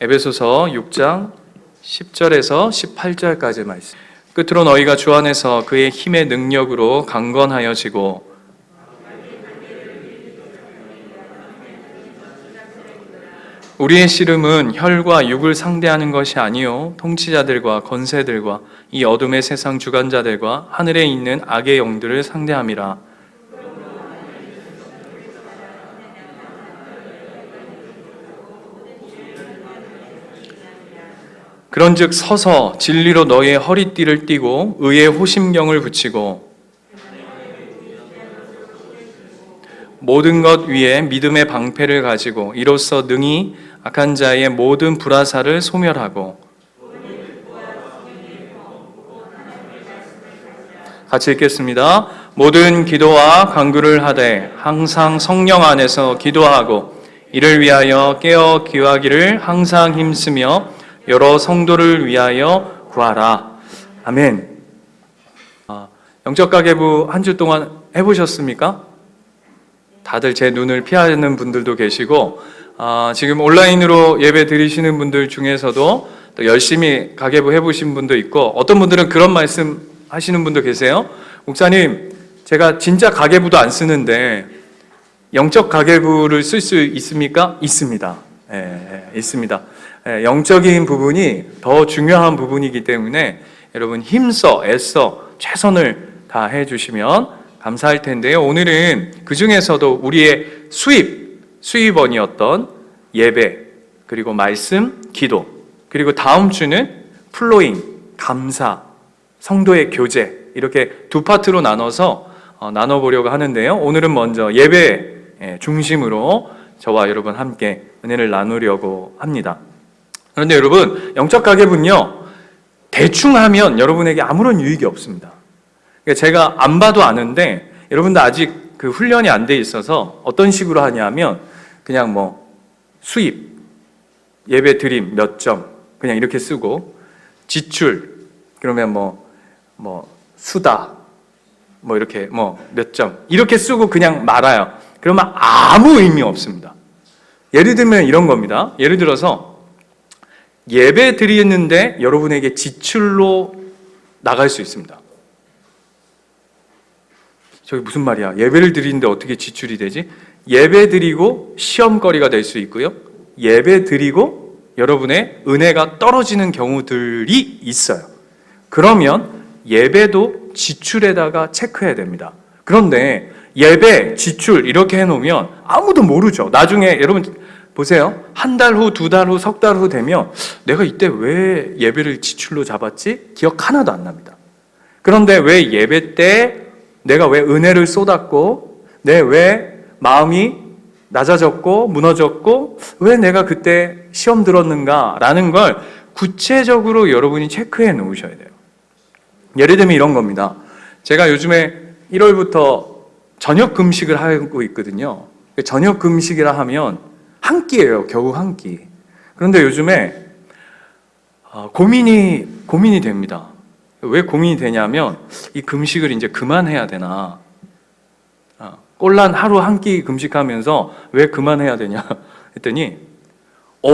에베소서 6장 10절에서 18절까지 말씀. 끝으로 너희가 주 안에서 그의 힘의 능력으로 강건하여지고 우리의 씨름은 혈과 육을 상대하는 것이 아니요 통치자들과 권세들과 이 어둠의 세상 주관자들과 하늘에 있는 악의 영들을 상대함이라. 그런즉 서서 진리로 너희의 허리띠를 띠고 의의 호심경을 붙이고 모든 것 위에 믿음의 방패를 가지고 이로써 능히 악한 자의 모든 불화살을 소멸하고. 같이 읽겠습니다. 모든 기도와 간구를 하되 항상 성령 안에서 기도하고 이를 위하여 깨어 기도하기를 항상 힘쓰며 여러 성도를 위하여 구하라. 아멘. 영적 가계부 한 주 동안 해보셨습니까? 다들 제 눈을 피하는 분들도 계시고 지금 온라인으로 예배 드리시는 분들 중에서도 또 열심히 가계부 해보신 분도 있고 어떤 분들은 그런 말씀 하시는 분도 계세요. 목사님, 제가 진짜 가계부도 안 쓰는데 영적 가계부를 쓸 수 있습니까? 있습니다. 있습니다. 영적인 부분이 더 중요한 부분이기 때문에 여러분 힘써 애써 최선을 다해 주시면 감사할 텐데요. 오늘은 그 중에서도 우리의 수입원이었던 예배, 그리고 말씀, 기도, 그리고 다음 주는 플로잉, 감사, 성도의 교제, 이렇게 두 파트로 나눠서 나눠보려고 하는데요. 오늘은 먼저 예배 중심으로 저와 여러분 함께 은혜를 나누려고 합니다. 그런데 여러분, 영적 가계분요, 대충 하면 여러분에게 아무런 유익이 없습니다. 제가 안 봐도 아는데 여러분도 아직 그 훈련이 안 돼 있어서 어떤 식으로 하냐면 그냥 수입, 예배 드림 몇 점 그냥 이렇게 쓰고 지출 그러면 수다 이렇게 몇 점 이렇게 쓰고 그냥 말아요. 그러면 아무 의미 없습니다. 예를 들면 이런 겁니다. 예를 들어서 예배 드리는데 여러분에게 지출로 나갈 수 있습니다. 저게 무슨 말이야? 예배를 드리는데 어떻게 지출이 되지? 예배 드리고 시험거리가 될 수 있고요. 예배 드리고 여러분의 은혜가 떨어지는 경우들이 있어요. 그러면 예배도 지출에다가 체크해야 됩니다. 그런데 예배, 지출 이렇게 해놓으면 아무도 모르죠. 나중에 여러분 보세요. 한 달 후, 두 달 후, 석 달 후 되면 내가 이때 왜 예배를 지출로 잡았지? 기억 하나도 안 납니다. 그런데 왜 예배 때 내가 왜 은혜를 쏟았고 내 왜 마음이 낮아졌고 무너졌고 왜 내가 그때 시험 들었는가라는 걸 구체적으로 여러분이 체크해 놓으셔야 돼요. 예를 들면 이런 겁니다. 제가 요즘에 1월부터 저녁 금식을 하고 있거든요. 저녁 금식이라 하면 한 끼예요. 겨우 한 끼. 그런데 요즘에 고민이 됩니다. 왜 고민이 되냐면 이 금식을 이제 그만해야 되나. 꼴란 하루 한 끼 금식하면서 왜 그만해야 되냐 했더니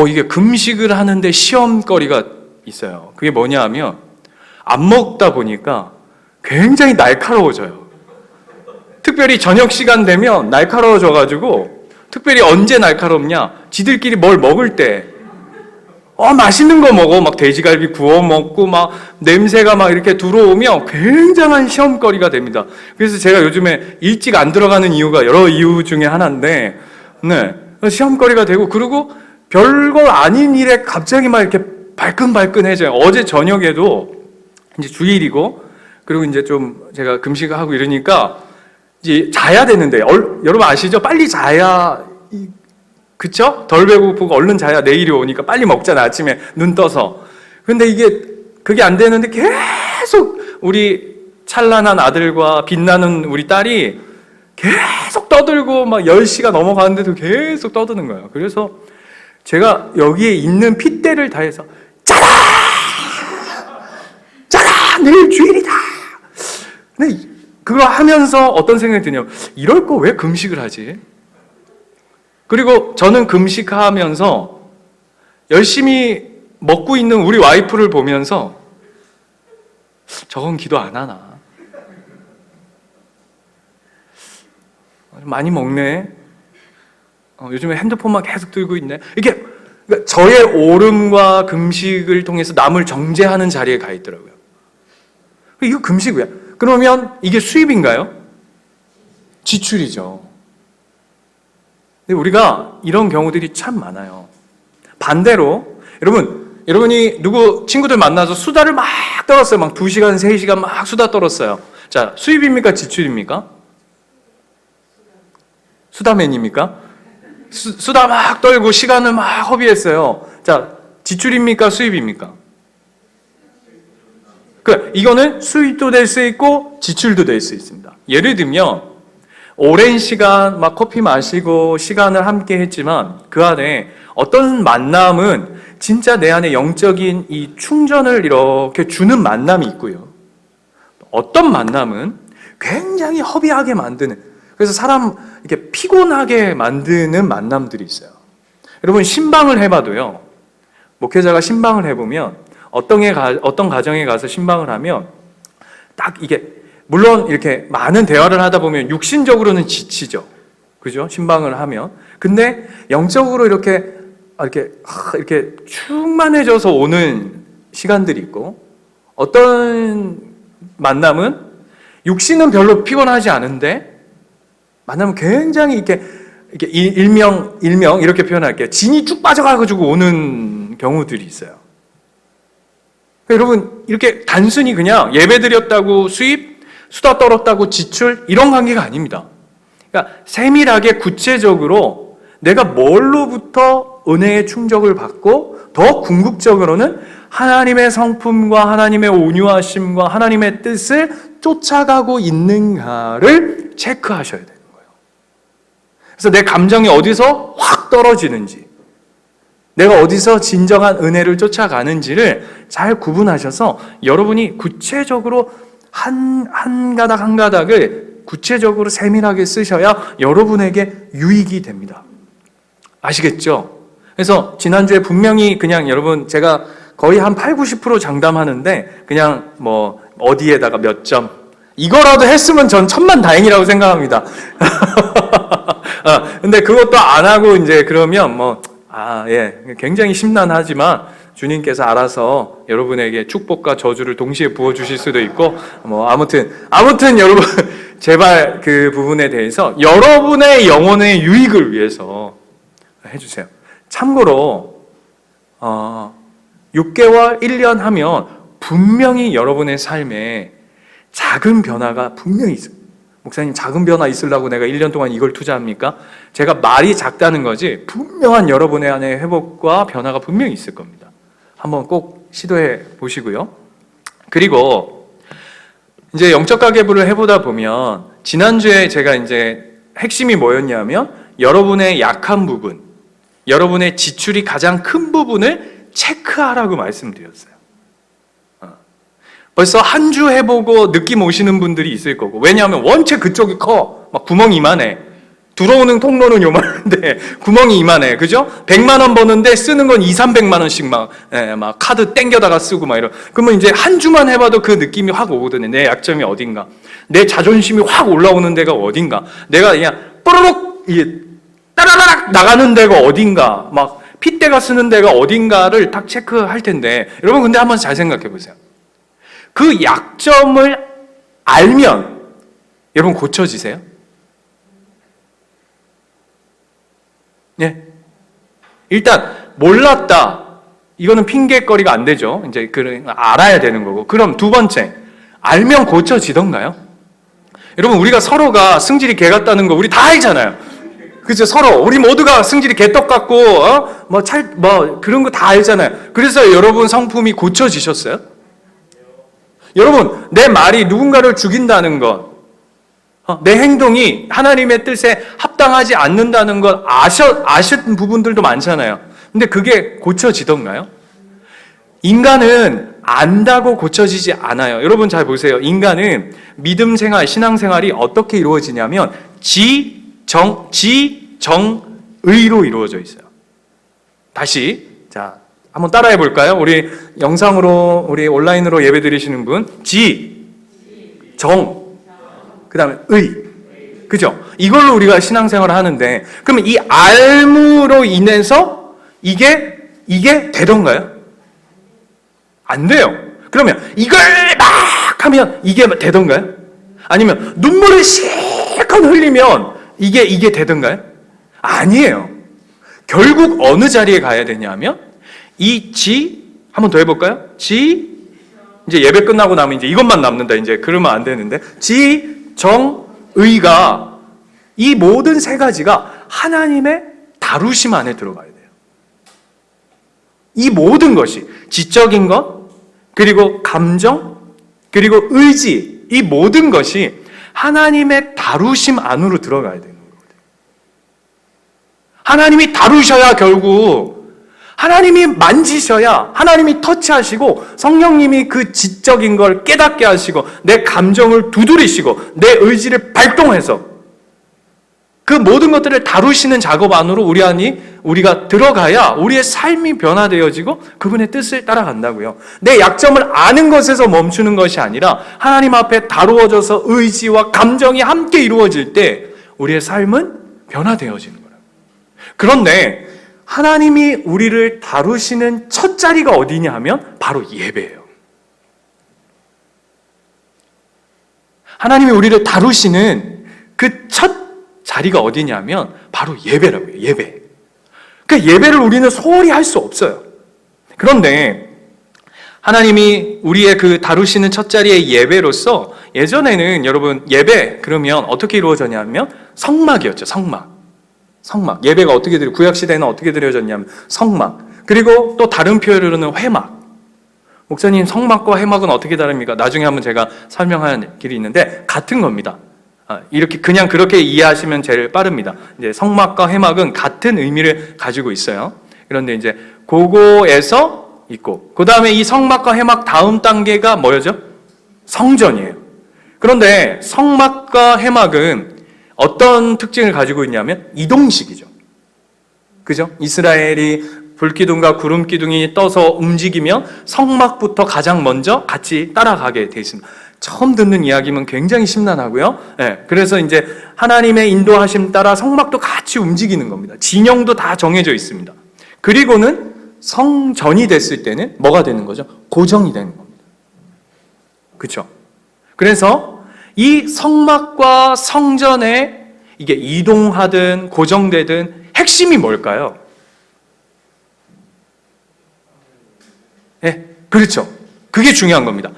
이게 금식을 하는데 시험거리가 있어요. 그게 뭐냐 하면 안 먹다 보니까 굉장히 날카로워져요. 특별히 저녁 시간 되면 날카로워져가지고 특별히 언제 날카롭냐? 지들끼리 뭘 먹을 때 맛있는 거 먹어. 막 돼지갈비 구워 먹고 막 냄새가 막 이렇게 들어오면 굉장한 시험거리가 됩니다. 그래서 제가 요즘에 일찍 안 들어가는 이유가 여러 이유 중에 하나인데, 시험거리가 되고, 그리고 별거 아닌 일에 갑자기 막 이렇게 발끈발끈해져요. 어제 저녁에도 이제 주일이고, 그리고 이제 좀 제가 금식하고 이러니까 이제 자야 되는데, 여러분 아시죠? 빨리 자야, 그쵸? 덜 배고프고 얼른 자야 내일이 오니까 빨리 먹잖아, 아침에 눈 떠서. 근데 그게 안 되는데 계속 우리 찬란한 아들과 빛나는 우리 딸이 계속 떠들고 막 10시가 넘어가는데도 계속 떠드는 거예요. 그래서 제가 여기에 있는 핏대를 다해서 짜라! 짜라! 내일 주일이다! 근데 그거 하면서 어떤 생각이 드냐면 이럴 거 왜 금식을 하지? 그리고 저는 금식하면서 열심히 먹고 있는 우리 와이프를 보면서 저건 기도 안 하나? 많이 먹네. 요즘에 핸드폰만 계속 들고 있네. 이게 그러니까 저의 오름과 금식을 통해서 남을 정죄하는 자리에 가 있더라고요. 이거 금식이야. 그러면 이게 수입인가요? 지출이죠. 근데 우리가 이런 경우들이 참 많아요. 반대로 여러분이 누구 친구들 만나서 수다를 막 떨었어요. 막 2시간, 3시간 막 수다 떨었어요. 자, 수입입니까? 지출입니까? 수다맨입니까? 수다 막 떨고 시간을 막 허비했어요. 자, 지출입니까? 수입입니까? 이거는 수입도 될 수 있고 지출도 될 수 있습니다. 예를 들면 오랜 시간 막 커피 마시고 시간을 함께 했지만 그 안에 어떤 만남은 진짜 내 안에 영적인 이 충전을 이렇게 주는 만남이 있고요. 어떤 만남은 굉장히 허비하게 만드는, 그래서 사람 이렇게 피곤하게 만드는 만남들이 있어요. 여러분 신방을 해봐도요. 목회자가 신방을 해보면 어떤 가정에 가서 신방을 하면 딱 이게 물론 이렇게 많은 대화를 하다 보면 육신적으로는 지치죠. 그죠? 신방을 하면. 근데 영적으로 이렇게 충만해져서 오는 시간들이 있고, 어떤 만남은 육신은 별로 피곤하지 않은데 만나면 굉장히 이렇게 일명 이렇게 표현할게요. 진이 쭉 빠져가지고 오는 경우들이 있어요. 여러분 이렇게 단순히 그냥 예배드렸다고 수입, 수다 떨었다고 지출 이런 관계가 아닙니다. 그러니까 세밀하게 구체적으로 내가 뭘로부터 은혜의 충족을 받고 더 궁극적으로는 하나님의 성품과 하나님의 온유하심과 하나님의 뜻을 쫓아가고 있는가를 체크하셔야 되는 거예요. 그래서 내 감정이 어디서 확 떨어지는지, 내가 어디서 진정한 은혜를 쫓아가는지를 잘 구분하셔서 여러분이 구체적으로 한 가닥 한 가닥을 구체적으로 세밀하게 쓰셔야 여러분에게 유익이 됩니다. 아시겠죠? 그래서 지난주에 분명히 그냥 여러분 제가 거의 한 80-90% 장담하는데 그냥 뭐 어디에다가 몇 점 이거라도 했으면 전 천만다행이라고 생각합니다. 근데 그것도 안 하고 이제 그러면 굉장히 심란하지만 주님께서 알아서 여러분에게 축복과 저주를 동시에 부어주실 수도 있고, 아무튼 여러분, 제발 그 부분에 대해서 여러분의 영혼의 유익을 위해서 해주세요. 참고로, 6개월, 1년 하면 분명히 여러분의 삶에 작은 변화가 분명히 있어요. 목사님, 작은 변화 있으려고 내가 1년 동안 이걸 투자합니까? 제가 말이 작다는 거지 분명한 여러분의 안에 회복과 변화가 분명히 있을 겁니다. 한번 꼭 시도해 보시고요. 그리고 이제 영적 가계부를 해보다 보면 지난주에 제가 이제 핵심이 뭐였냐면 여러분의 약한 부분, 여러분의 지출이 가장 큰 부분을 체크하라고 말씀드렸어요. 벌써 한 주 해보고 느낌 오시는 분들이 있을 거고, 왜냐하면 원체 그쪽이 커. 막 구멍이 이만해. 들어오는 통로는 요만한데 구멍이 이만해. 그죠? 100만 원 버는데 쓰는 건 200-300만 원씩 막 카드 땡겨다가 쓰고 막 이런. 그러면 이제 한 주만 해봐도 그 느낌이 확 오거든요. 내 약점이 어딘가. 내 자존심이 확 올라오는 데가 어딘가. 내가 그냥 뽀로록 따라라락 나가는 데가 어딘가. 막 핏대가 쓰는 데가 어딘가를 딱 체크할 텐데, 여러분 근데 한번 잘 생각해 보세요. 그 약점을 알면 여러분 고쳐지세요? 네. 일단 몰랐다. 이거는 핑계거리가 안 되죠. 이제 알아야 되는 거고. 그럼 두 번째, 알면 고쳐지던가요? 여러분 우리가 서로가 승질이 개 같다는 거 우리 다 알잖아요. 그죠? 서로 우리 모두가 승질이 개떡 같고 그런 거 다 알잖아요. 그래서 여러분 성품이 고쳐지셨어요? 여러분, 내 말이 누군가를 죽인다는 것, 내 행동이 하나님의 뜻에 합당하지 않는다는 걸 아신 부분들도 많잖아요. 근데 그게 고쳐지던가요? 인간은 안다고 고쳐지지 않아요. 여러분 잘 보세요. 인간은 믿음 생활, 신앙 생활이 어떻게 이루어지냐면 지정의로 이루어져 있어요. 다시, 자, 한번 따라해 볼까요? 우리 영상으로, 우리 온라인으로 예배 드리시는 분, 정, 그 다음에 의. 그죠? 이걸로 우리가 신앙생활을 하는데, 그러면 이 알무로 인해서 이게 되던가요? 안 돼요. 그러면 이걸 막 하면 이게 되던가요? 아니면 눈물을 실컷 흘리면 이게 되던가요? 아니에요. 결국 어느 자리에 가야 되냐면 이 한번 더 해볼까요? 이제 예배 끝나고 나면 이제 이것만 남는다. 이제 그러면 안 되는데 정, 의가 이 모든 세 가지가 하나님의 다루심 안에 들어가야 돼요. 이 모든 것이 지적인 것, 그리고 감정, 그리고 의지, 이 모든 것이 하나님의 다루심 안으로 들어가야 되는 거거든요. 하나님이 다루셔야 결국 하나님이 만지셔야 하나님이 터치하시고 성령님이 그 지적인 걸 깨닫게 하시고 내 감정을 두드리시고 내 의지를 발동해서 그 모든 것들을 다루시는 작업 안으로 우리가 들어가야 우리의 삶이 변화되어지고 그분의 뜻을 따라간다고요. 내 약점을 아는 것에서 멈추는 것이 아니라 하나님 앞에 다루어져서 의지와 감정이 함께 이루어질 때 우리의 삶은 변화되어지는 거예요. 그런데 하나님이 우리를 다루시는 첫 자리가 어디냐 하면 바로 예배예요. 하나님이 우리를 다루시는 그 첫 자리가 어디냐면 바로 예배라고요. 예배. 그러니까 예배를 우리는 소홀히 할 수 없어요. 그런데 하나님이 우리의 그 다루시는 첫 자리의 예배로서 예전에는 여러분 예배 그러면 어떻게 이루어졌냐면 성막이었죠. 성막. 예배가 어떻게 구약시대에는 어떻게 드려졌냐면 성막. 그리고 또 다른 표현으로는 회막. 목사님 성막과 회막은 어떻게 다릅니까? 나중에 한번 제가 설명하는 길이 있는데 같은 겁니다. 이렇게 그냥 그렇게 이해하시면 제일 빠릅니다. 이제 성막과 회막은 같은 의미를 가지고 있어요. 그런데 이제 그거에서 있고 그 다음에 이 성막과 회막 다음 단계가 뭐였죠? 성전이에요. 그런데 성막과 회막은 어떤 특징을 가지고 있냐면 이동식이죠. 그죠? 이스라엘이 불기둥과 구름기둥이 떠서 움직이면 성막부터 가장 먼저 같이 따라가게 돼 있습니다. 처음 듣는 이야기면 굉장히 심란하고요. 네, 그래서 이제 하나님의 인도하심 따라 성막도 같이 움직이는 겁니다. 진영도 다 정해져 있습니다. 그리고는 성전이 됐을 때는 뭐가 되는 거죠? 고정이 되는 겁니다. 그렇죠? 그래서 이 성막과 성전에 이게 이동하든 고정되든 핵심이 뭘까요? 네, 그렇죠. 그게 중요한 겁니다.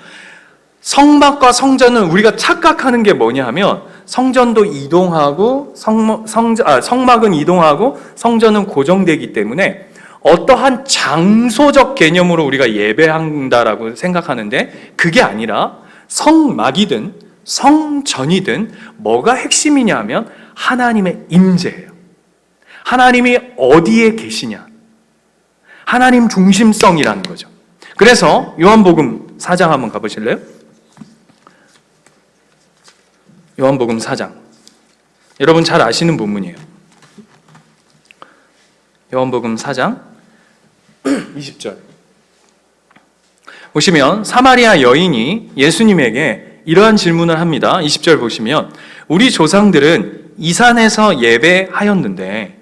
성막과 성전은 우리가 착각하는 게 뭐냐 하면 성전도 이동하고 성막은 이동하고 성전은 고정되기 때문에 어떠한 장소적 개념으로 우리가 예배한다라고 생각하는데 그게 아니라 성막이든 성전이든 뭐가 핵심이냐 하면 하나님의 임재예요. 하나님이 어디에 계시냐. 하나님 중심성이라는 거죠. 그래서 요한복음 4장 한번 가보실래요? 요한복음 4장. 여러분 잘 아시는 본문이에요. 요한복음 4장 20절. 보시면 사마리아 여인이 예수님에게 이러한 질문을 합니다. 20절 보시면 우리 조상들은 이 산에서 예배하였는데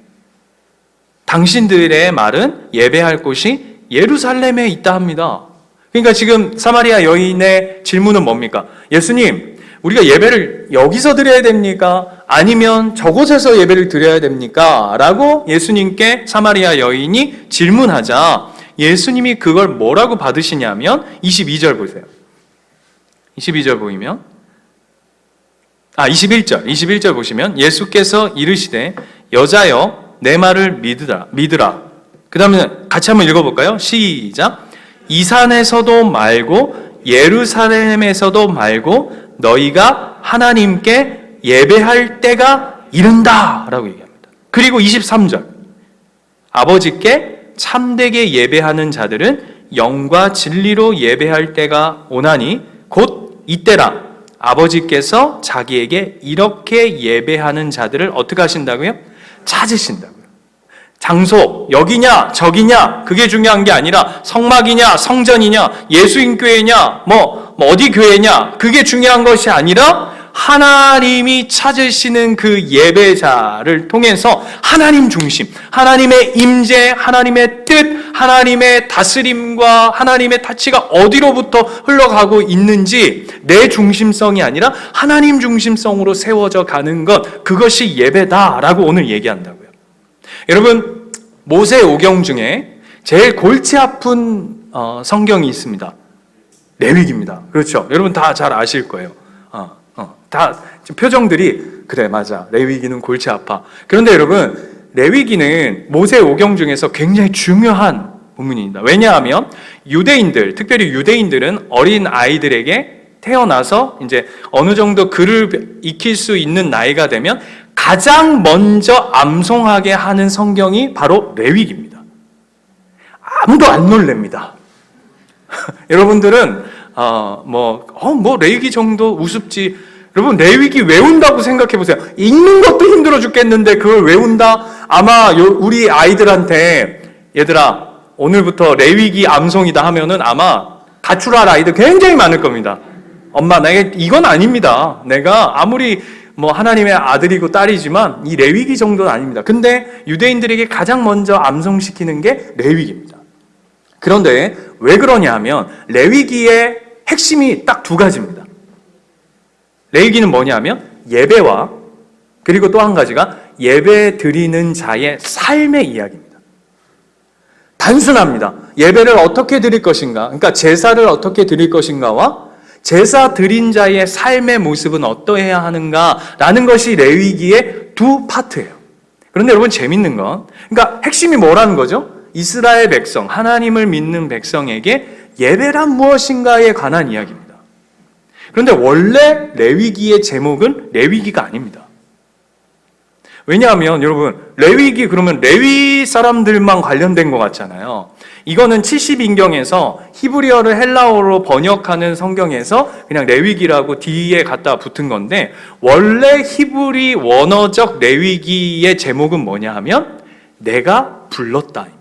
당신들의 말은 예배할 곳이 예루살렘에 있다 합니다. 그러니까 지금 사마리아 여인의 질문은 뭡니까? 예수님, 우리가 예배를 여기서 드려야 됩니까? 아니면 저곳에서 예배를 드려야 됩니까? 라고 예수님께 사마리아 여인이 질문하자 예수님이 그걸 뭐라고 받으시냐면 22절 보세요. 22절 보이면 21절 보시면 예수께서 이르시되 여자여 내 말을 믿으라. 그 다음에 같이 한번 읽어볼까요? 시작. 이 산에서도 말고 예루살렘에서도 말고 너희가 하나님께 예배할 때가 이른다 라고 얘기합니다. 그리고 23절 아버지께 참되게 예배하는 자들은 영과 진리로 예배할 때가 오나니 곧 이때라. 아버지께서 자기에게 이렇게 예배하는 자들을 어떻게 하신다고요? 찾으신다고요. 장소, 여기냐, 저기냐, 그게 중요한 게 아니라 성막이냐, 성전이냐, 예수인교회냐, 어디 교회냐, 그게 중요한 것이 아니라 하나님이 찾으시는 그 예배자를 통해서 하나님 중심, 하나님의 임재, 하나님의 뜻, 하나님의 다스림과 하나님의 타치가 어디로부터 흘러가고 있는지 내 중심성이 아니라 하나님 중심성으로 세워져 가는 것, 그것이 예배다라고 오늘 얘기한다고요. 여러분, 모세오경 중에 제일 골치 아픈 성경이 있습니다. 레위기입니다. 그렇죠? 여러분 다 잘 아실 거예요. 다 지금 표정들이 그래 맞아, 레위기는 골치 아파. 그런데 여러분, 레위기는 모세오경 중에서 굉장히 중요한 본문입니다. 왜냐하면 유대인들, 특별히 유대인들은 어린 아이들에게 태어나서 이제 어느 정도 글을 익힐 수 있는 나이가 되면 가장 먼저 암송하게 하는 성경이 바로 레위기입니다. 아무도 안 놀랍니다. 여러분들은 레위기 정도 우습지. 여러분, 레위기 외운다고 생각해 보세요. 읽는 것도 힘들어 죽겠는데 그걸 외운다? 아마 우리 아이들한테 얘들아 오늘부터 레위기 암송이다 하면은 아마 가출할 아이들 굉장히 많을 겁니다. 엄마, 내가 이건 아닙니다. 내가 아무리 하나님의 아들이고 딸이지만 이 레위기 정도는 아닙니다. 근데 유대인들에게 가장 먼저 암송시키는 게 레위기입니다. 그런데 왜 그러냐 하면 레위기의 핵심이 딱 두 가지입니다. 레위기는 뭐냐면 예배와 그리고 또 한 가지가 예배 드리는 자의 삶의 이야기입니다. 단순합니다. 예배를 어떻게 드릴 것인가, 그러니까 제사를 어떻게 드릴 것인가와 제사 드린 자의 삶의 모습은 어떠해야 하는가라는 것이 레위기의 두 파트예요. 그런데 여러분 재밌는 건, 그러니까 핵심이 뭐라는 거죠? 이스라엘 백성, 하나님을 믿는 백성에게 예배란 무엇인가에 관한 이야기입니다. 그런데 원래 레위기의 제목은 레위기가 아닙니다. 왜냐하면 여러분, 레위기 그러면 레위 사람들만 관련된 것 같잖아요. 이거는 70인경에서 히브리어를 헬라어로 번역하는 성경에서 그냥 레위기라고 뒤에 갖다 붙은 건데, 원래 히브리 원어적 레위기의 제목은 뭐냐 하면 내가 불렀다입니다.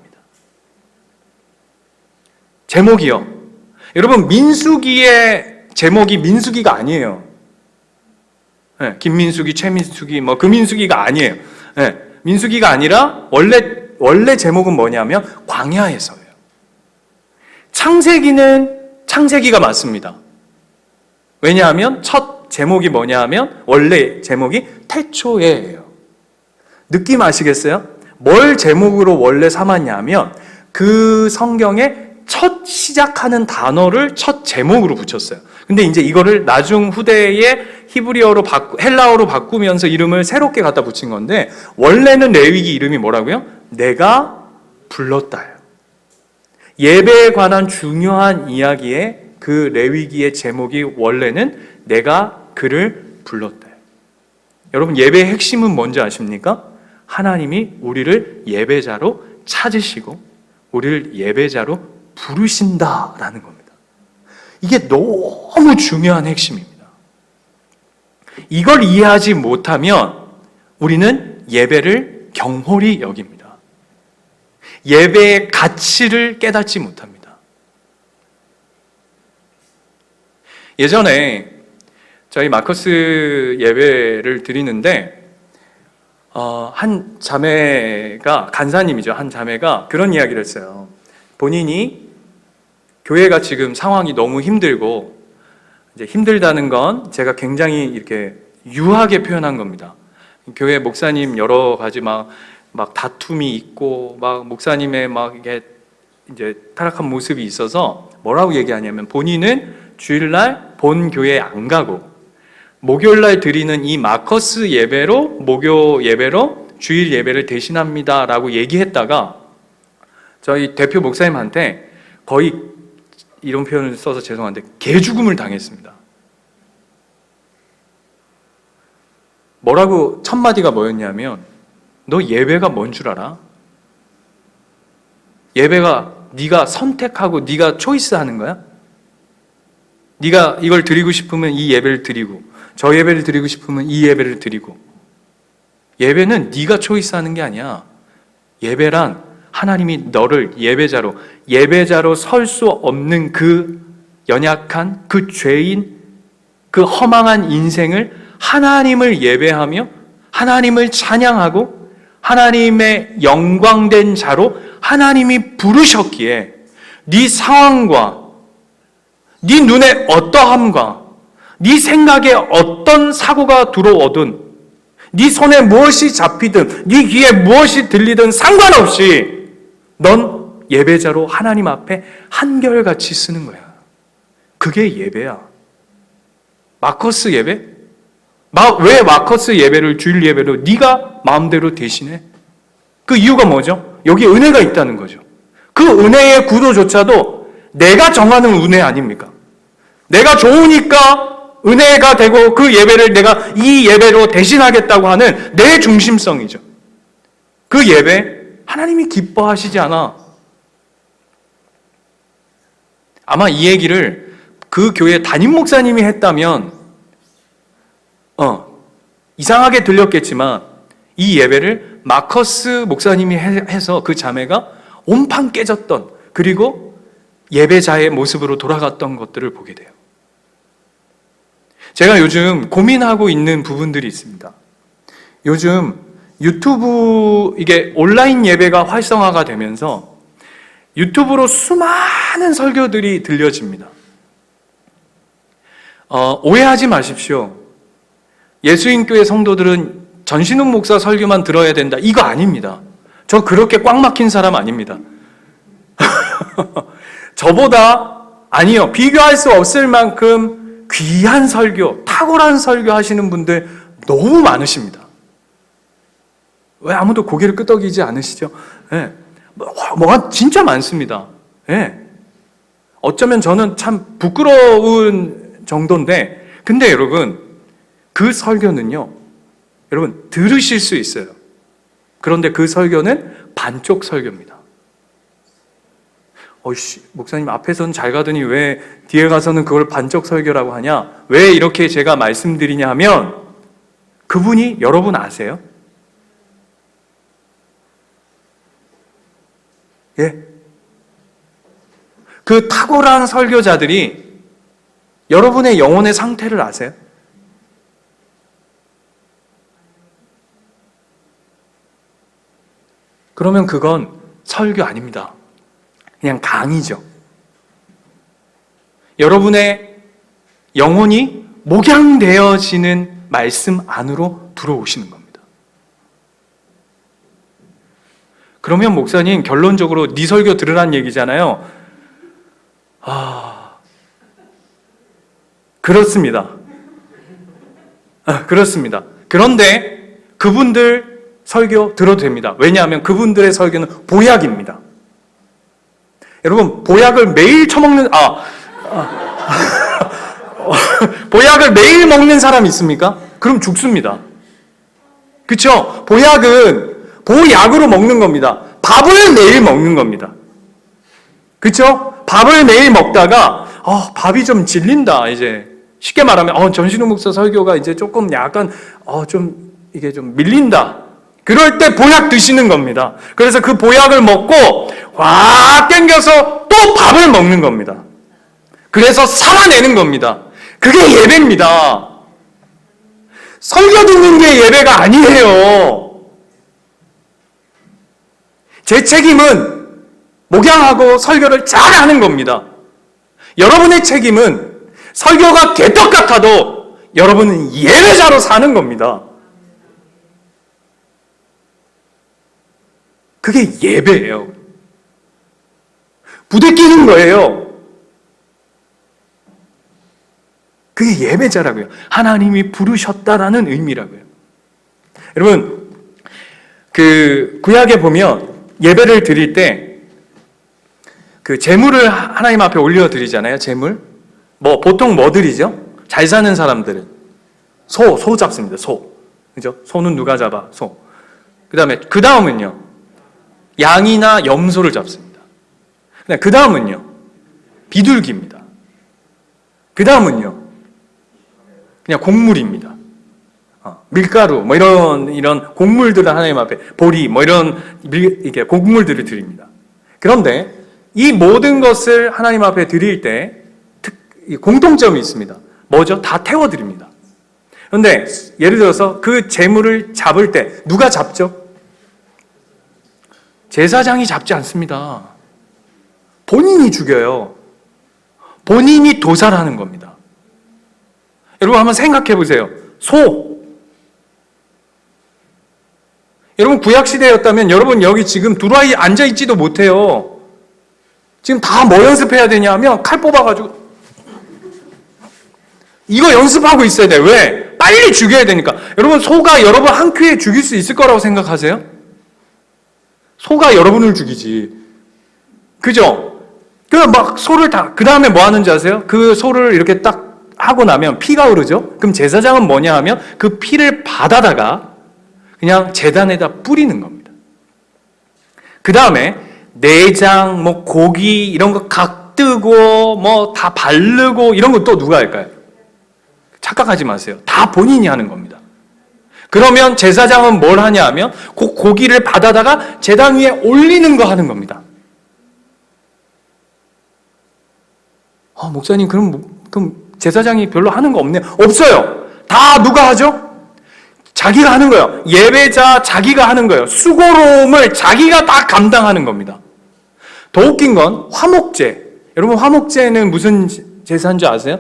제목이요. 여러분, 민수기의 제목이 민수기가 아니에요. 네, 김민수기, 최민수기, 금민수기가 아니에요. 네, 민수기가 아니라 원래 제목은 뭐냐면 광야에서예요. 창세기가 맞습니다. 왜냐하면 첫 제목이 뭐냐 하면 원래 제목이 태초에예요. 느낌 아시겠어요? 뭘 제목으로 원래 삼았냐면 그 성경에 첫 시작하는 단어를 첫 제목으로 붙였어요. 근데 이제 이거를 나중 후대에 히브리어로 헬라어로 바꾸면서 이름을 새롭게 갖다 붙인 건데, 원래는 레위기 이름이 뭐라고요? 내가 불렀다예요. 예배에 관한 중요한 이야기에 그 레위기의 제목이 원래는 내가 그를 불렀다예요. 여러분, 예배의 핵심은 뭔지 아십니까? 하나님이 우리를 예배자로 찾으시고 우리를 예배자로 부르신다라는 겁니다. 이게 너무 중요한 핵심입니다. 이걸 이해하지 못하면 우리는 예배를 경홀히 여깁니다. 예배의 가치를 깨닫지 못합니다. 예전에 저희 마커스 예배를 드리는데 한 자매가, 간사님이죠. 한 자매가 그런 이야기를 했어요. 본인이 교회가 지금 상황이 너무 힘들고, 이제 힘들다는 건 제가 굉장히 이렇게 유하게 표현한 겁니다. 교회 목사님 여러 가지 막 다툼이 있고, 막 목사님의 이게 이제 타락한 모습이 있어서 뭐라고 얘기하냐면, 본인은 주일날 본 교회에 안 가고 목요일날 드리는 이 마커스 예배로, 목요 예배로 주일 예배를 대신합니다라고 얘기했다가 저희 대표 목사님한테 거의 이런 표현을 써서 죄송한데 개죽음을 당했습니다. 뭐라고 첫 마디가 뭐였냐면, 너 예배가 뭔 줄 알아? 예배가 네가 선택하고 네가 초이스하는 거야? 네가 이걸 드리고 싶으면 이 예배를 드리고, 저 예배를 드리고 싶으면 이 예배를 드리고, 예배는 네가 초이스하는 게 아니야. 예배란 하나님이 너를 예배자로 설 수 없는 그 연약한, 그 죄인, 그 허망한 인생을 하나님을 예배하며 하나님을 찬양하고 하나님의 영광된 자로 하나님이 부르셨기에 네 상황과 네 눈에 어떠함과 네 생각에 어떤 사고가 들어오든 네 손에 무엇이 잡히든 네 귀에 무엇이 들리든 상관없이 넌 예배자로 하나님 앞에 한결같이 쓰는 거야. 그게 예배야. 마커스 예배? 왜 마커스 예배를 주일 예배로 네가 마음대로 대신해? 그 이유가 뭐죠? 여기 은혜가 있다는 거죠. 그 은혜의 구도조차도 내가 정하는 은혜 아닙니까? 내가 좋으니까 은혜가 되고 그 예배를 내가 이 예배로 대신하겠다고 하는 내 중심성이죠. 그 예배 하나님이 기뻐하시지 않아. 아마 이 얘기를 그 교회 담임 목사님이 했다면 이상하게 들렸겠지만 이 예배를 마커스 목사님이 해서 그 자매가 온판 깨졌던, 그리고 예배자의 모습으로 돌아갔던 것들을 보게 돼요. 제가 요즘 고민하고 있는 부분들이 있습니다. 요즘 유튜브, 이게 온라인 예배가 활성화가 되면서 유튜브로 수많은 설교들이 들려집니다. 오해하지 마십시오. 예수님교회 성도들은 전신욱 목사 설교만 들어야 된다, 이거 아닙니다. 저 그렇게 꽉 막힌 사람 아닙니다. 저보다, 아니요, 비교할 수 없을 만큼 귀한 설교, 탁월한 설교 하시는 분들 너무 많으십니다. 왜 아무도 고개를 끄덕이지 않으시죠? 네. 뭐가 진짜 많습니다. 네. 어쩌면 저는 참 부끄러운 정도인데, 근데 여러분, 그 설교는요, 여러분 들으실 수 있어요. 그런데 그 설교는 반쪽 설교입니다. 목사님 앞에서는 잘 가더니 왜 뒤에 가서는 그걸 반쪽 설교라고 하냐? 왜 이렇게 제가 말씀드리냐 하면, 그분이 여러분 아세요? 예. 그 탁월한 설교자들이 여러분의 영혼의 상태를 아세요? 그러면 그건 설교 아닙니다. 그냥 강의죠. 여러분의 영혼이 목양되어지는 말씀 안으로 들어오시는 겁니다. 그러면 목사님, 결론적으로 네 설교 들으란 얘기잖아요. 그렇습니다. 그렇습니다. 그런데 그분들 설교 들어도 됩니다. 왜냐하면 그분들의 설교는 보약입니다. 여러분, 보약을 매일 처먹는, 보약을 매일 먹는 사람 있습니까? 그럼 죽습니다. 그렇죠? 보약은 보약으로 먹는 겁니다. 밥을 매일 먹는 겁니다. 그렇죠? 밥을 매일 먹다가 밥이 좀 질린다, 이제. 쉽게 말하면 전신욱 목사 설교가 이제 조금 약간 이게 좀 밀린다. 그럴 때 보약 드시는 겁니다. 그래서 그 보약을 먹고 확 땡겨서 또 밥을 먹는 겁니다. 그래서 살아내는 겁니다. 그게 예배입니다. 설교 듣는 게 예배가 아니에요. 제 책임은 목양하고 설교를 잘하는 겁니다. 여러분의 책임은 설교가 개떡 같아도 여러분은 예배자로 사는 겁니다. 그게 예배예요. 부대끼는 거예요. 그게 예배자라고요. 하나님이 부르셨다라는 의미라고요. 여러분, 그 구약에 보면 예배를 드릴 때 그 제물을 하나님 앞에 올려 드리잖아요. 제물. 보통 뭐 드리죠? 잘 사는 사람들은 소 잡습니다. 소. 그죠? 소는 누가 잡아? 소. 그 다음은요, 양이나 염소를 잡습니다. 그 다음은요, 비둘기입니다. 그 다음은요, 그냥 곡물입니다. 밀가루, 뭐 이런 곡물들을 하나님 앞에, 보리, 뭐 이렇게 곡물들을 드립니다. 그런데 이 모든 것을 하나님 앞에 드릴 때 공통점이 있습니다. 뭐죠? 다 태워드립니다. 그런데 예를 들어서 그 재물을 잡을 때 누가 잡죠? 제사장이 잡지 않습니다. 본인이 죽여요. 본인이 도살하는 겁니다. 여러분 한번 생각해 보세요. 소. 여러분 구약시대였다면 여러분 여기 지금 들어와 앉아있지도 못해요. 지금 다 뭐 연습해야 되냐면 칼 뽑아가지고 이거 연습하고 있어야 돼요. 왜? 빨리 죽여야 되니까. 여러분 소가 여러분 한 큐에 죽일 수 있을 거라고 생각하세요? 소가 여러분을 죽이지. 그죠? 막 소를 그 다음에 뭐 하는지 아세요? 그 소를 이렇게 딱 하고 나면 피가 흐르죠? 그럼 제사장은 뭐냐 하면 그 피를 받아다가 그냥 제단에다 뿌리는 겁니다. 그 다음에 내장, 뭐 고기 이런 거 각 뜨고 뭐 다 바르고 이런 거 또 누가 할까요? 착각하지 마세요. 다 본인이 하는 겁니다. 그러면 제사장은 뭘 하냐 하면 그 고기를 받아다가 제단 위에 올리는 거 하는 겁니다. 목사님 그럼 제사장이 별로 하는 거 없네요. 없어요. 다 누가 하죠? 자기가 하는 거예요. 예배자 자기가 하는 거예요. 수고로움을 자기가 다 감당하는 겁니다. 더 웃긴 건 화목제. 여러분 화목제는 무슨 제사인 줄 아세요?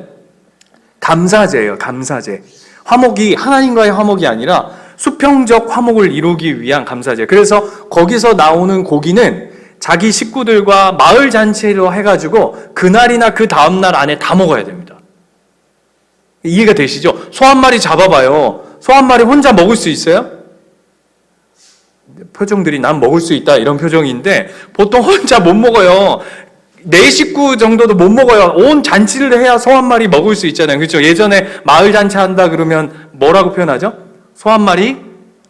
감사제예요. 감사제. 화목이 하나님과의 화목이 아니라 수평적 화목을 이루기 위한 감사제. 그래서 거기서 나오는 고기는 자기 식구들과 마을 잔치로 해가지고 그날이나 그 다음날 안에 다 먹어야 됩니다. 이해가 되시죠? 소 한 마리 잡아봐요. 소 한 마리 혼자 먹을 수 있어요? 표정들이 난 먹을 수 있다 이런 표정인데 보통 혼자 못 먹어요. 네 식구 정도도 못 먹어요. 온 잔치를 해야 소 한 마리 먹을 수 있잖아요. 그렇죠? 예전에 마을 잔치 한다 그러면 뭐라고 표현하죠? 소 한 마리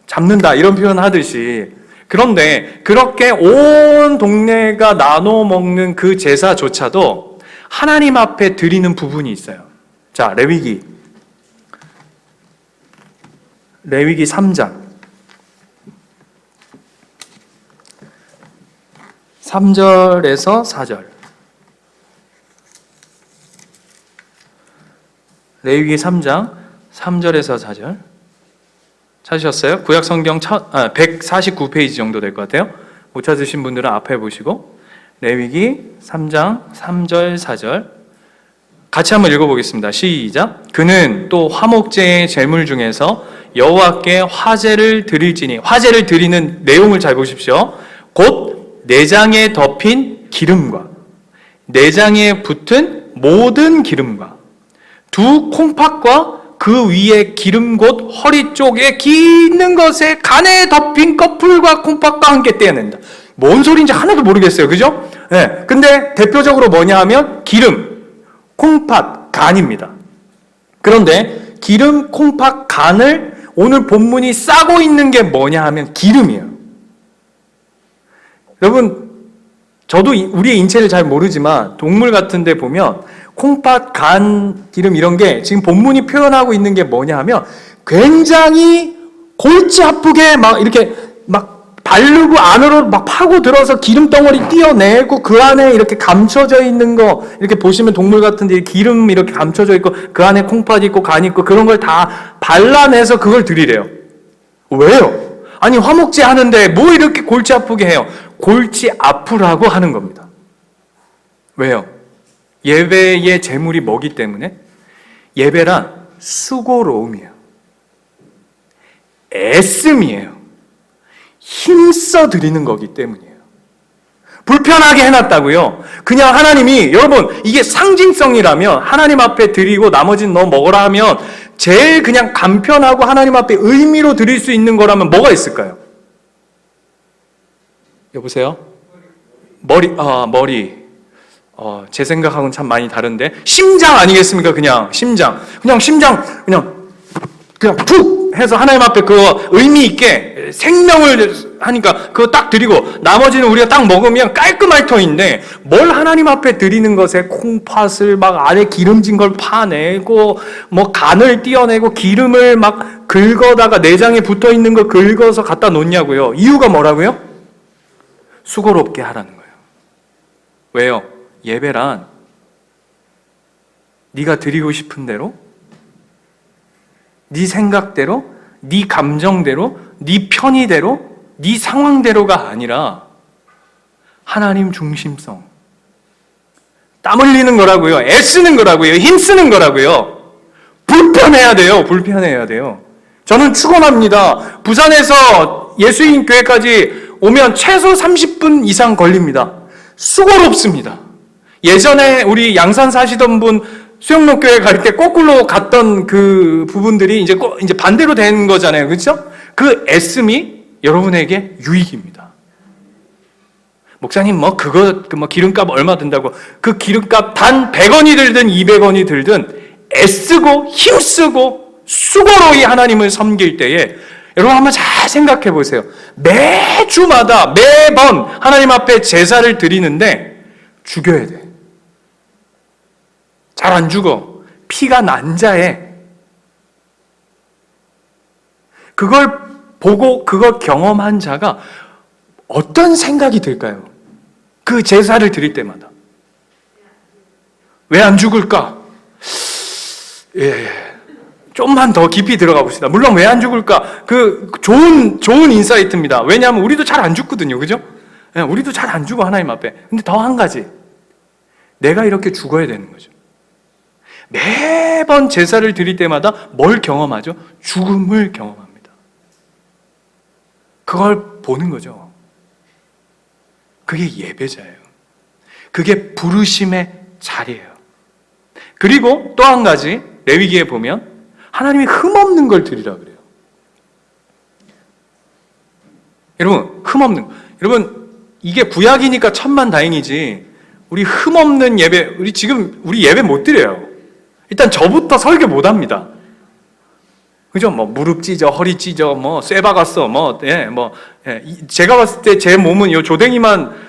잡는다 이런 표현 하듯이. 그런데 그렇게 온 동네가 나눠 먹는 그 제사조차도 하나님 앞에 드리는 부분이 있어요. 자, 레위기 3장 3절에서 4절. 레위기 3장 3절에서 4절. 찾으셨어요? 구약 성경 149페이지 정도 될 것 같아요. 못 찾으신 분들은 앞에 보시고 레위기 3장 3절 4절 같이 한번 읽어보겠습니다. 시작. 그는 또 화목제의 제물 중에서 여호와께 화제를 드릴지니, 화제를 드리는 내용을 잘 보십시오. 곧 내장에 덮인 기름과 내장에 붙은 모든 기름과 두 콩팥과 그 위에 기름 곧 허리 쪽에 기는 것에 간에 덮인 꺼풀과 콩팥과 함께 떼어낸다. 뭔 소리인지 하나도 모르겠어요. 그죠? 네. 근데 대표적으로 뭐냐 하면 기름, 콩팥, 간입니다. 그런데 기름, 콩팥, 간을 오늘 본문이 싸고 있는 게 뭐냐 하면 기름이에요. 여러분, 저도 우리의 인체를 잘 모르지만 동물 같은 데 보면 콩팥, 간, 기름 이런 게 지금 본문이 표현하고 있는 게 뭐냐 하면 굉장히 골치 아프게 막 이렇게 막 바르고 안으로 막 파고 들어서 기름 덩어리 띄어내고 그 안에 이렇게 감춰져 있는 거 이렇게 보시면 동물 같은 데 기름 이렇게 감춰져 있고 그 안에 콩팥 있고 간 있고 그런 걸 다 발라내서 그걸 드리래요. 왜요? 아니 화목제 하는데 뭐 이렇게 골치 아프게 해요? 골치 아프라고 하는 겁니다. 왜요? 예배의 제물이 뭐기 때문에? 예배란 수고로움이에요. 애씀이에요. 힘써 드리는 거기 때문이에요. 불편하게 해놨다고요. 그냥 하나님이 여러분 이게 상징성이라면 하나님 앞에 드리고 나머지는 너 먹어라 하면 제일 그냥 간편하고 하나님 앞에 의미로 드릴 수 있는 거라면 뭐가 있을까요? 여보세요? 머리. 제 생각하고는 참 많이 다른데 심장 아니겠습니까? 그냥 심장 그냥 푹 해서 하나님 앞에 그 의미 있게 생명을 하니까 그거 딱 드리고 나머지는 우리가 딱 먹으면 깔끔할 터인데 뭘 하나님 앞에 드리는 것에 콩팥을 막 안에 기름진 걸 파내고 뭐 간을 띄어내고 기름을 막 긁어다가 내장에 붙어 있는 거 긁어서 갖다 놓냐고요. 이유가 뭐라고요? 수고롭게 하라는 거예요. 왜요? 예배란 네가 드리고 싶은 대로, 네 생각대로, 네 감정대로, 네 편의대로, 네 상황대로가 아니라 하나님 중심성, 땀 흘리는 거라고요. 애쓰는 거라고요. 힘쓰는 거라고요. 불편해야 돼요. 불편해야 돼요. 저는 축원합니다. 부산에서 예수님 교회까지 오면 최소 30분 이상 걸립니다. 수고롭습니다. 예전에 우리 양산 사시던 분 수영록 교회 갈 때 거꾸로 갔던 그 부분들이 이제 반대로 된 거잖아요. 그렇죠? 그 애씀이 여러분에게 유익입니다. 목사님 뭐 기름값 얼마 든다고, 그 기름값 단 100원이 들든 200원이 들든 애쓰고 힘쓰고 수고로이 하나님을 섬길 때에 여러분 한번 잘 생각해 보세요. 매주마다 매번 하나님 앞에 제사를 드리는데 죽여야 돼. 잘 안 죽어. 피가 난자해. 그걸 보고 그걸 경험한 자가 어떤 생각이 들까요? 그 제사를 드릴 때마다. 왜 안 죽을까? 좀만 더 깊이 들어가 봅시다. 물론 왜 안 죽을까? 그 좋은 인사이트입니다. 왜냐하면 우리도 잘 안 죽거든요. 그죠? 우리도 잘 안 죽어, 하나님 앞에. 근데 더 한 가지. 내가 이렇게 죽어야 되는 거죠. 매번 제사를 드릴 때마다 뭘 경험하죠? 죽음을 경험합니다. 그걸 보는 거죠. 그게 예배자예요. 그게 부르심의 자리예요. 그리고 또 한 가지, 레위기에 보면 하나님이 흠없는 걸 드리라 그래요. 여러분, 흠없는 거. 여러분, 이게 구약이니까 천만다행이지. 우리 흠없는 예배, 우리 예배 못 드려요. 일단 저부터 설교 못 합니다. 그죠? 뭐 무릎 찢어, 허리 찢어, 뭐 쇠 박았어, 제가 봤을 때 제 몸은 요 조댕이만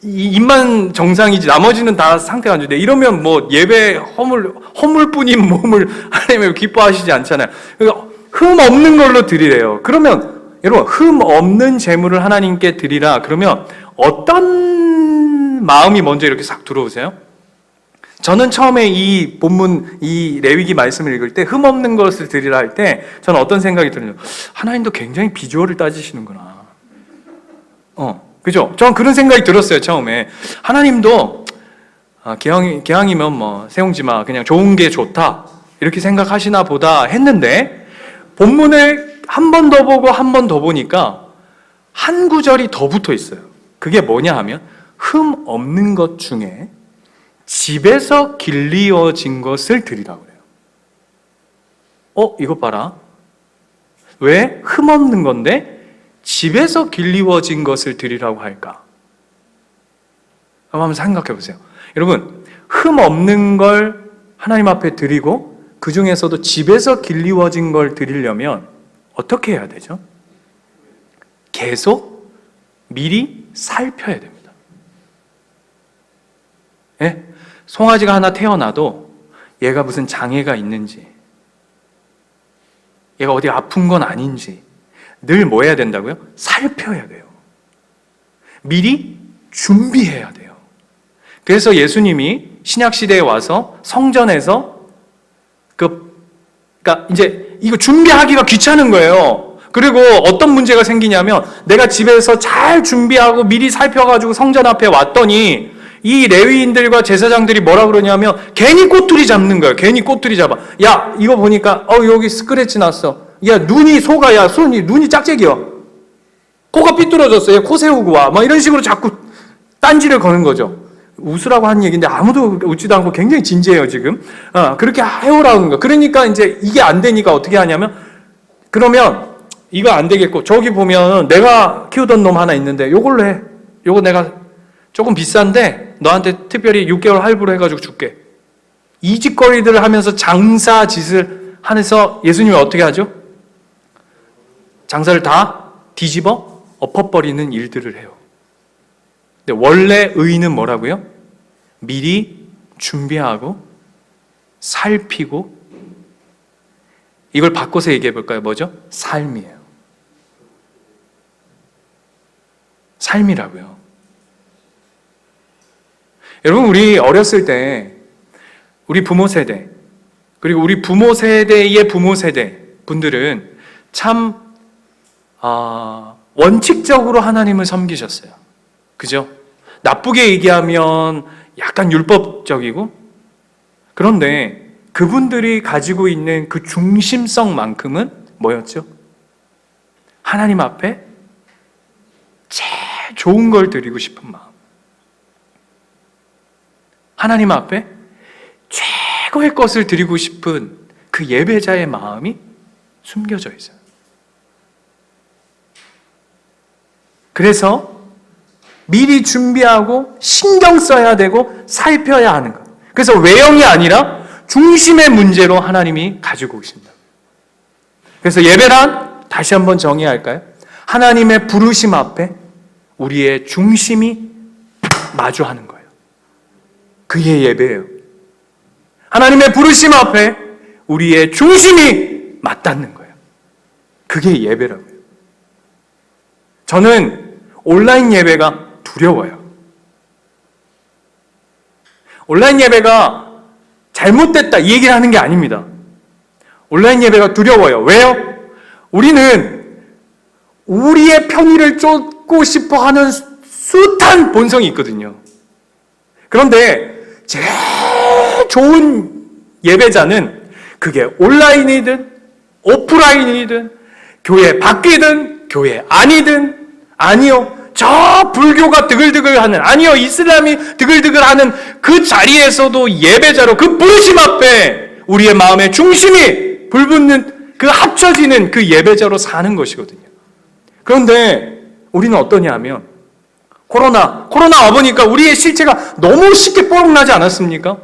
입만 정상이지 나머지는 다 상태가 안 좋은데, 이러면 뭐 예배 허물뿐인 몸을 하나님이 기뻐하시지 않잖아요. 그러니까 흠 없는 걸로 드리래요. 그러면 여러분, 흠 없는 제물을 하나님께 드리라. 그러면 어떤 마음이 먼저 이렇게 싹 들어오세요? 저는 처음에 이 본문, 이 레위기 말씀을 읽을 때 흠 없는 것을 드리라 할 때 저는 어떤 생각이 들었냐면, 하나님도 굉장히 비주얼을 따지시는구나. 그죠? 저는 그런 생각이 들었어요, 처음에. 하나님도 기왕이면 뭐 세웅지마 그냥 좋은 게 좋다 이렇게 생각하시나 보다 했는데, 본문을 한 번 더 보고 한 번 더 보니까 한 구절이 더 붙어 있어요. 그게 뭐냐 하면, 흠 없는 것 중에 집에서 길리어진 것을 드리라고 그래요. 이것 봐라. 왜 흠 없는 건데 집에서 길리워진 것을 드리라고 할까? 한번 생각해 보세요. 여러분, 흠 없는 걸 하나님 앞에 드리고 그 중에서도 집에서 길리워진 걸 드리려면 어떻게 해야 되죠? 계속 미리 살펴야 됩니다. 예? 송아지가 하나 태어나도 얘가 무슨 장애가 있는지, 얘가 어디 아픈 건 아닌지 늘 뭐 해야 된다고요? 살펴야 돼요. 미리 준비해야 돼요. 그래서 예수님이 신약시대에 와서 성전에서 그러니까 이제 이거 준비하기가 귀찮은 거예요. 그리고 어떤 문제가 생기냐면, 내가 집에서 잘 준비하고 미리 살펴가지고 성전 앞에 왔더니 이 레위인들과 제사장들이 뭐라 그러냐면 괜히 꼬투리 잡는 거예요. 괜히 꼬투리 잡아. 야, 이거 보니까 여기 스크래치 났어. 야, 눈이 속아. 야, 눈이 짝짝이여. 코가 삐뚤어졌어. 야, 코 세우고 와. 막 이런 식으로 자꾸 딴지를 거는 거죠. 웃으라고 하는 얘기인데 아무도 웃지도 않고 굉장히 진지해요, 지금. 그렇게 해오라는 거. 그러니까 이제 이게 안 되니까 어떻게 하냐면, 그러면 이거 안 되겠고, 저기 보면 내가 키우던 놈 하나 있는데 요걸로 해. 요거 내가 조금 비싼데 너한테 특별히 6개월 할부로 해가지고 줄게. 이 짓거리들을 하면서 장사 짓을 하면서 예수님이 어떻게 하죠? 장사를 다 뒤집어 엎어버리는 일들을 해요. 근데 원래 의의는 뭐라고요? 미리 준비하고 살피고, 이걸 바꿔서 얘기해 볼까요? 뭐죠? 삶이에요. 삶이라고요. 여러분, 우리 어렸을 때 우리 부모 세대, 그리고 우리 부모 세대의 부모 세대 분들은 참 원칙적으로 하나님을 섬기셨어요. 그죠? 나쁘게 얘기하면 약간 율법적이고, 그런데 그분들이 가지고 있는 그 중심성만큼은 뭐였죠? 하나님 앞에 제일 좋은 걸 드리고 싶은 마음, 하나님 앞에 최고의 것을 드리고 싶은 그 예배자의 마음이 숨겨져 있어요. 그래서 미리 준비하고 신경 써야 되고 살펴야 하는 것. 그래서 외형이 아니라 중심의 문제로 하나님이 가지고 계십니다. 그래서 예배란 다시 한번 정의할까요? 하나님의 부르심 앞에 우리의 중심이 마주하는 거예요. 그게 예배예요. 하나님의 부르심 앞에 우리의 중심이 맞닿는 거예요. 그게 예배라고요. 저는 온라인 예배가 두려워요. 온라인 예배가 잘못됐다 이 얘기를 하는 게 아닙니다. 온라인 예배가 두려워요. 왜요? 우리는 우리의 편의를 쫓고 싶어 하는 숱한 본성이 있거든요. 그런데 제일 좋은 예배자는 그게 온라인이든 오프라인이든 교회 밖이든 교회 아니든, 아니요 저 불교가 드글드글하는, 아니요 이슬람이 드글드글하는 그 자리에서도 예배자로 그 부르심 앞에 우리의 마음의 중심이 불붙는 그 합쳐지는 그 예배자로 사는 것이거든요. 그런데 우리는 어떠냐 하면 코로나 와보니까 우리의 실체가 너무 쉽게 뽀록나지 않았습니까?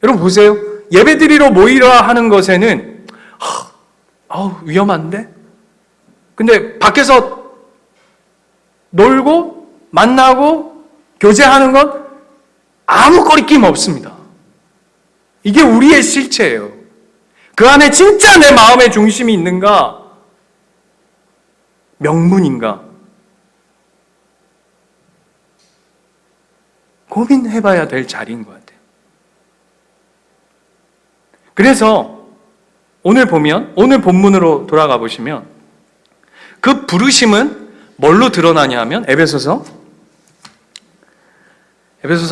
여러분 보세요. 예배드리러 모이라 하는 것에는 위험한데? 근데 밖에서 놀고 만나고 교제하는 건 아무 거리낌 없습니다. 이게 우리의 실체예요. 그 안에 진짜 내 마음의 중심이 있는가? 명분인가? 고민해봐야 될 자리인 것 같아요. 그래서 오늘 본문으로 돌아가 보시면 그 부르심은 뭘로 드러나냐 하면 에베소서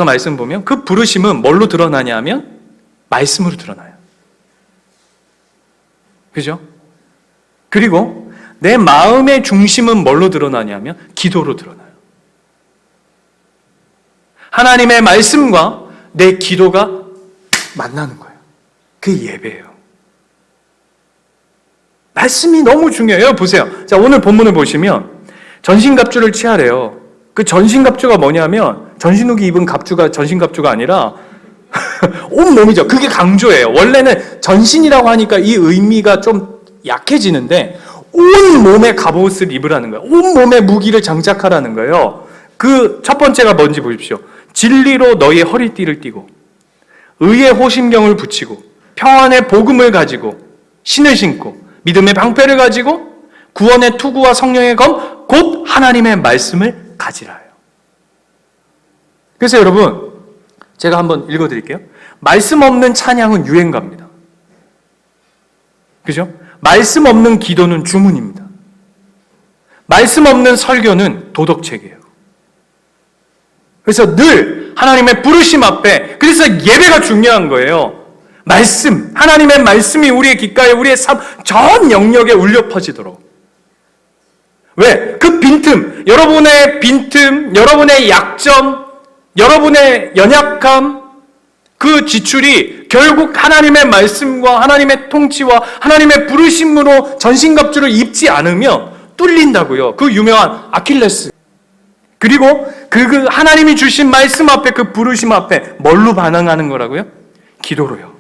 말씀 보면 그 부르심은 뭘로 드러나냐 하면 말씀으로 드러나요. 그죠? 그리고 내 마음의 중심은 뭘로 드러나냐면 기도로 드러나요. 하나님의 말씀과 내 기도가 만나는 거예요. 그게 예배예요. 말씀이 너무 중요해요. 보세요. 자, 오늘 본문을 보시면 전신갑주를 취하래요. 그 전신갑주가 뭐냐면 전신욱이 입은 갑주가 전신갑주가 아니라 온몸이죠. 그게 강조예요. 원래는 전신이라고 하니까 이 의미가 좀 약해지는데 온몸에 갑옷을 입으라는 거예요. 온몸에 무기를 장착하라는 거예요. 그 첫 번째가 뭔지 보십시오. 진리로 너희의 허리띠를 띠고 의의 호심경을 붙이고 평안의 복음을 가지고 신을 신고 믿음의 방패를 가지고 구원의 투구와 성령의 검 곧 하나님의 말씀을 가지라요. 그래서 여러분 제가 한번 읽어드릴게요. 말씀 없는 찬양은 유행가입니다. 그죠? 말씀 없는 기도는 주문입니다. 말씀 없는 설교는 도덕책이에요. 그래서 늘 하나님의 부르심 앞에, 그래서 예배가 중요한 거예요. 말씀, 하나님의 말씀이 우리의 귓가에, 우리의 삶 전 영역에 울려 퍼지도록. 왜? 그 빈틈, 여러분의 약점, 여러분의 연약함, 그 지출이 결국 하나님의 말씀과 하나님의 통치와 하나님의 부르심으로 전신갑주를 입지 않으면 뚫린다고요. 그 유명한 아킬레스. 그리고 그 하나님이 주신 말씀 앞에, 그 부르심 앞에 뭘로 반응하는 거라고요? 기도로요.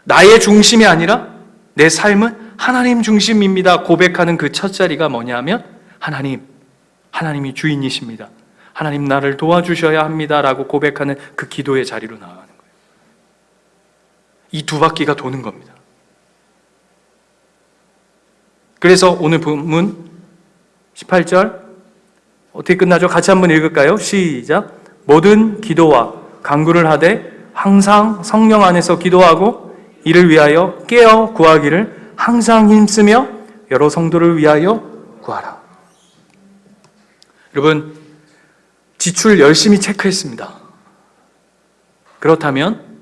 나의 중심이 아니라 내 삶은 하나님 중심입니다 고백하는 그 첫 자리가 뭐냐면 하나님이 주인이십니다. 하나님 나를 도와주셔야 합니다라고 고백하는 그 기도의 자리로 나아가는 거예요. 이 두 바퀴가 도는 겁니다. 그래서 오늘 본문 18절 어떻게 끝나죠? 같이 한번 읽을까요? 시작. 모든 기도와 간구를 하되 항상 성령 안에서 기도하고 이를 위하여 깨어 구하기를 항상 힘쓰며 여러 성도를 위하여 구하라. 여러분, 지출 열심히 체크했습니다. 그렇다면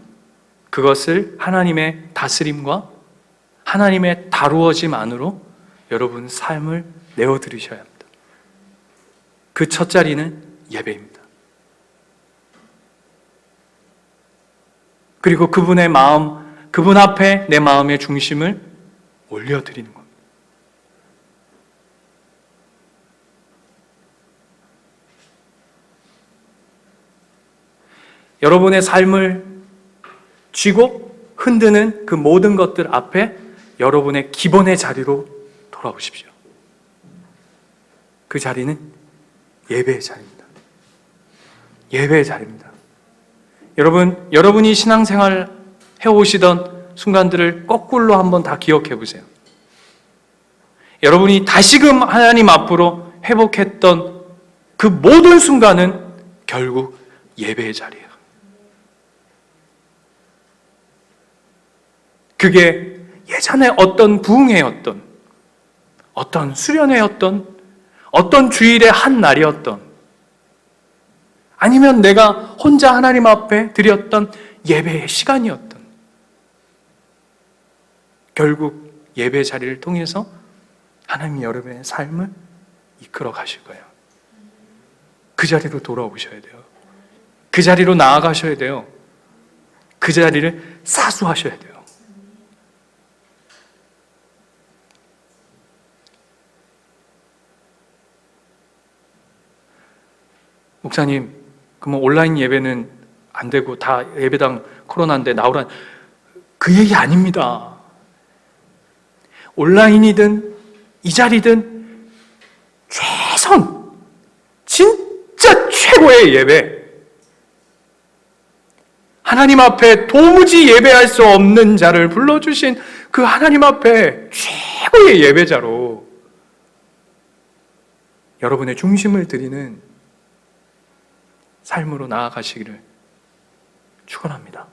그것을 하나님의 다스림과 하나님의 다루어짐 안으로 여러분 삶을 내어드리셔야 합니다. 그 첫 자리는 예배입니다. 그리고 그분의 마음, 그분 앞에 내 마음의 중심을 올려드리는 겁니다. 여러분의 삶을 쥐고 흔드는 그 모든 것들 앞에 여러분의 기본의 자리로 돌아오십시오. 그 자리는 예배의 자리입니다. 예배의 자리입니다. 여러분이 신앙생활 해오시던 순간들을 거꾸로 한번 다 기억해 보세요. 여러분이 다시금 하나님 앞으로 회복했던 그 모든 순간은 결국 예배의 자리예요. 그게 예전에 어떤 부흥회였던, 어떤 수련회였던, 어떤 주일의 한 날이었던, 아니면 내가 혼자 하나님 앞에 드렸던 예배의 시간이었던, 결국 예배 자리를 통해서 하나님이 여러분의 삶을 이끌어 가실 거예요. 그 자리로 돌아오셔야 돼요. 그 자리로 나아가셔야 돼요. 그 자리를 사수하셔야 돼요. 목사님, 그러면 온라인 예배는 안 되고 다 예배당 코로나인데 나오란, 그 얘기 아닙니다. 온라인이든 이 자리든 최선, 진짜 최고의 예배, 하나님 앞에 도무지 예배할 수 없는 자를 불러주신 그 하나님 앞에 최고의 예배자로 여러분의 중심을 드리는 삶으로 나아가시기를 축원합니다.